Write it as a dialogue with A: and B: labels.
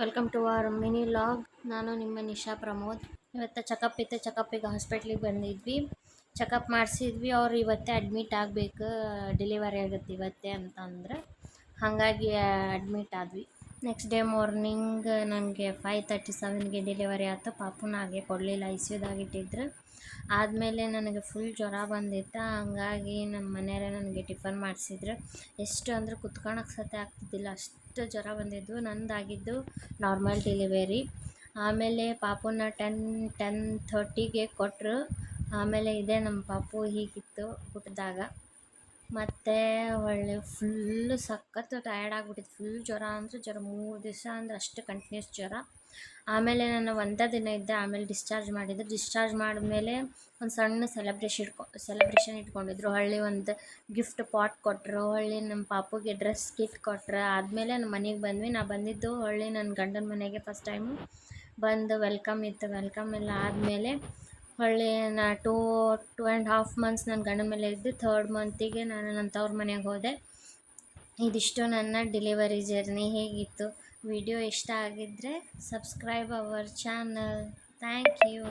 A: Welcome to our mini vlog. ನಾನು ನಿಮ್ಮ ನಿಶಾ ಪ್ರಮೋದ್. ಇವತ್ತು ಚೆಕಪ್ ಇತ್ತು, ಚೆಕಪ್ಪಿಗೆ ಹಾಸ್ಪಿಟ್ಲಿಗೆ ಬಂದಿದ್ವಿ. ಚೆಕಪ್ ಮಾಡಿಸಿದ್ವಿ. ಅವ್ರು ಇವತ್ತೇ ಅಡ್ಮಿಟ್ ಆಗಬೇಕು, ಡೆಲಿವರಿ ಆಗುತ್ತೆ ಇವತ್ತೇ ಅಂತಂದ್ರೆ, ಹಾಗಾಗಿ ಅಡ್ಮಿಟ್ ಆದ್ವಿ. ನೆಕ್ಸ್ಟ್ ಡೇ ಮಾರ್ನಿಂಗ್ ನನಗೆ 5:37ಗೆ ಡೆಲಿವರಿ ಆಯ್ತು. ಪಾಪುನ ಹಾಗೆ ಕೊಡಲಿಲ್ಲ, ಐ.ಸಿ.ಯುದಾಗ ಇಟ್ಟಿದ್ರು. ಆದಮೇಲೆ ನನಗೆ ಫುಲ್ ಜ್ವರ ಬಂದಿತ್ತು. ಹಂಗಾಗಿ ನಮ್ಮ ಮನೆಯವರೇ ನನಗೆ ಟಿಫನ್ ಮಾಡಿಸಿದ್ರು. ಎಷ್ಟು ಅಂದ್ರೆ ಕುತ್ಕೊಳಕ್ಕೆ ಸತೆ ಆಗ್ತಿದ್ದಿಲ್ಲ, ಅಷ್ಟು ಜ್ವರ ಬಂದಿದ್ದು. ನಂದಾಗಿದ್ದು ನಾರ್ಮಲ್ ಡೆಲಿವರಿ. ಆಮೇಲೆ ಪಾಪುನ 10:30ಗೆ ಕೊಟ್ಟರು. ಆಮೇಲೆ ಇದೇ ನಮ್ಮ ಪಾಪು ಹೀಗಿತ್ತು ಹುಟ್ಟಿದಾಗ. ಮತ್ತು ಒಳ್ಳೆ ಫುಲ್ಲು ಸಖತ್ತು ಟಯರ್ಡ್ ಆಗಿಬಿಟ್ಟಿತ್ತು. ಫುಲ್ ಜ್ವರ ಅಂದರೆ ಜ್ವರ, 3 ದಿವಸ ಅಂದ್ರೆ ಅಷ್ಟು ಕಂಟಿನ್ಯೂಸ್ ಜ್ವರ. ಆಮೇಲೆ ನಾನು ಒಂದೇ ದಿನ ಇದ್ದೆ. ಆಮೇಲೆ ಡಿಸ್ಚಾರ್ಜ್ ಮಾಡಿದ್ರು. ಡಿಸ್ಚಾರ್ಜ್ ಮಾಡಿದ್ಮೇಲೆ ಒಂದು ಸಣ್ಣ ಸೆಲೆಬ್ರೇಷನ್ ಇಟ್ಕೊಂಡಿದ್ರು. ಹೊಳ್ಳಿ ಒಂದು ಗಿಫ್ಟ್ ಪಾಟ್ ಕೊಟ್ಟರು. ಹೊಳ್ಳಿ ನಮ್ಮ ಪಾಪುಗೆ ಡ್ರೆಸ್ ಕಿಟ್ ಕೊಟ್ಟರು. ಆದಮೇಲೆ ನಮ್ಮ ಮನೆಗೆ ಬಂದ್ವಿ. ನಾ ಬಂದಿದ್ದು ಹೊಳ್ಳಿ ನನ್ನ ಗಂಡನ ಮನೆಗೆ ಫಸ್ಟ್ ಟೈಮು ಬಂದು ವೆಲ್ಕಮ್ ಇತ್ತು. ವೆಲ್ಕಮ್ ಎಲ್ಲ ಆದಮೇಲೆ ಹೊಳ್ಳಿ ನಾ 2.5 ಮಂತ್ಸ್ ನನ್ನ ಗಂಡನ ಮೇಲೆ ಇದ್ದು, 3rd ಮಂತಿಗೆ ನಾನು ನನ್ನ ತವ್ರ ಮನೆಗೆ ಹೋದೆ. ಇದಿಷ್ಟು ನನ್ನ ಡೆಲಿವರಿ ಜರ್ನಿ ಹೇಗಿತ್ತು. ವಿಡಿಯೋ ಇಷ್ಟ ಆಗಿದ್ದರೆ subscribe our channel. Thank you.